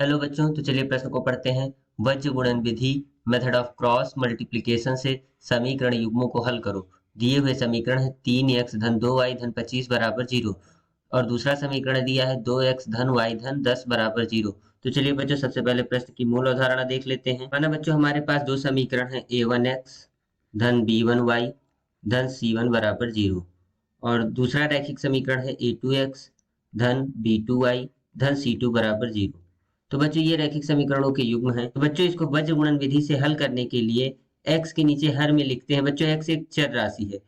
Hello बच्चों, तो चलिए प्रश्न को पढ़ते हैं। वज्र गुणन विधि मेथड ऑफ क्रॉस मल्टीप्लिकेशन से समीकरण युग्मों को हल करो। दिए हुए समीकरण है 3x धन 2y धन 25 बराबर 0 और दूसरा समीकरण दिया है 2x धन y धन 10 बराबर 0। तो चलिए बच्चों, सबसे पहले प्रश्न की मूल अवधारणा देख लेते हैं। माना बच्चों, हमारे पास दो समीकरण है a1x धन b1y धन c1 बराबर 0 और दूसरा रैखिक समीकरण है a2x धन b2y धन c2 बराबर 0। तो बच्चों, ये रैखिक समीकरणों के युग्म हैं। तो बच्चों, इसको वज्र गुणन विधि से हल करने के लिए x के नीचे हर में लिखते हैं। बच्चों, x एक चर राशि है,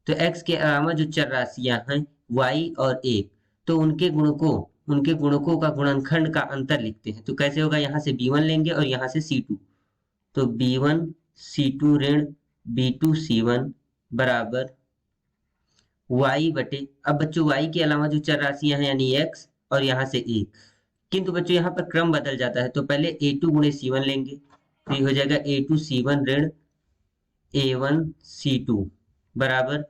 तो x के अलावा जो चर राशियां हैं y और 1, तो उनके गुणकों का गुणनखंड का अंतर लिखते हैं। तो कैसे होगा, यहाँ से b1 लेंगे और यहाँ से c2, तो b1 c2 ऋण b2 c1 बराबर y बटे, अब बच्चों y के अलावा जो चर राशियां हैं यानी x और यहाँ से 1, किंतु बच्चों यहाँ पर क्रम बदल जाता है। तो पहले a2 गुणे c1 लेंगे, तो ये हो जाएगा a2 c1 ऋण a1 c2 बराबर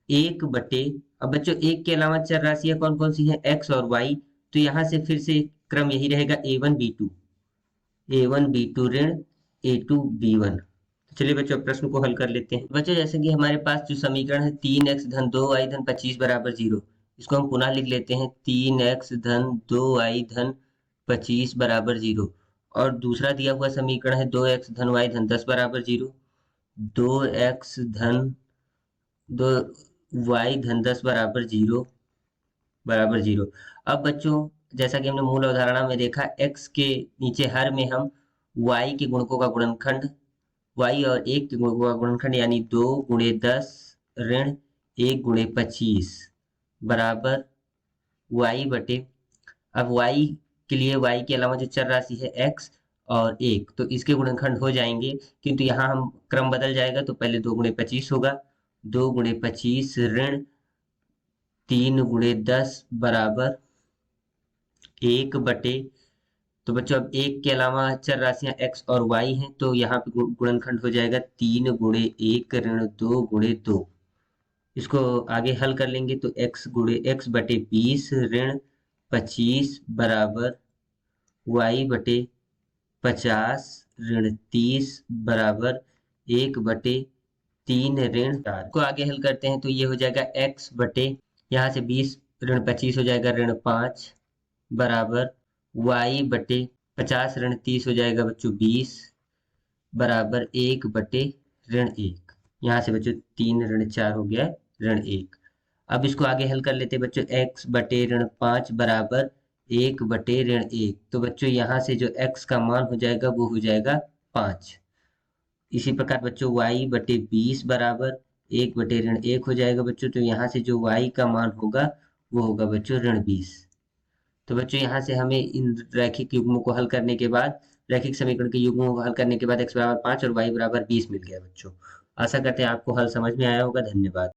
1 बटे, अब बच्चों एक के अलावा चर राशियां कौन कौन सी हैं, x और y, तो यहाँ से फिर से क्रम यही रहेगा a1 b2 ऋण a2 b1। तो चलिए बच्चों, अब प्रश्न को हल कर लेते हैं। बच्चों, जैसे कि हमारे पास जो समीकरण है 3x धन 2y धन 25 बराबर 0, इसको हम पुनः लिख लेते हैं 3x धन 2y धन 25 बराबर 0 और दूसरा दिया हुआ समीकरण है 2x धन y धन 10 बराबर 0, 2x धन 2y धन 10 बराबर 0 बराबर 0। अब बच्चों, जैसा कि हमने मूल अवधारणा में देखा, x के नीचे हर में हम y के गुणकों का गुणनखंड, y और 1 के गुणकों का गुणनखंड यानी 2 गुणे 10 ऋण 1 गुणे 25 बराबर y बटे, अब y के लिए y के अलावा जो चर राशि है x और 1, तो इसके गुणनखंड हो जाएंगे, किंतु यहाँ हम क्रम बदल जाएगा। तो पहले 2 गुणे 25 होगा, 2 गुणे 25 ऋण 3 गुणे 10 बराबर 1 बटे, तो बच्चों अब 1 के अलावा चर राशियां x और y हैं, तो यहाँ पे गुणनखंड हो जाएगा 3 गुणे 1 ऋण 2 गुणे 2। इसको आगे हल कर लेंगे तो x बटे 20 ऋण 25 बराबर y बटे 50 ऋण 30 बराबर 1 बटे 3 ऋण 4 को आगे हल करते हैं। तो ये हो जाएगा x बटे, यहाँ से 20 ऋण 25 हो जाएगा ऋण 5 बराबर y बटे 50 ऋण 30 हो जाएगा बच्चों 20 बराबर 1 बटे ऋण 1। यहाँ से बच्चों 3 ऋण 4 हो गया ऋण 1। अब इसको आगे हल कर लेते हैं बच्चों, x बटे ऋण 5 बराबर 1 बटे ऋण 1। तो बच्चों यहाँ से जो x का मान हो जाएगा वो हो जाएगा 5। इसी प्रकार बच्चों y बटे 20 बराबर 1 बटे ऋण 1 हो जाएगा बच्चों, तो यहाँ से जो y का मान होगा वो होगा बच्चों ऋण 20। तो बच्चों यहाँ से हमें इन रैखिक युग्मों को हल करने के बाद, रैखिक समीकरण के युग्मों को हल करने के बाद x बराबर 5 और y बराबर 20 मिल गया बच्चों। आशा करते हैं आपको हल समझ में आया होगा। धन्यवाद।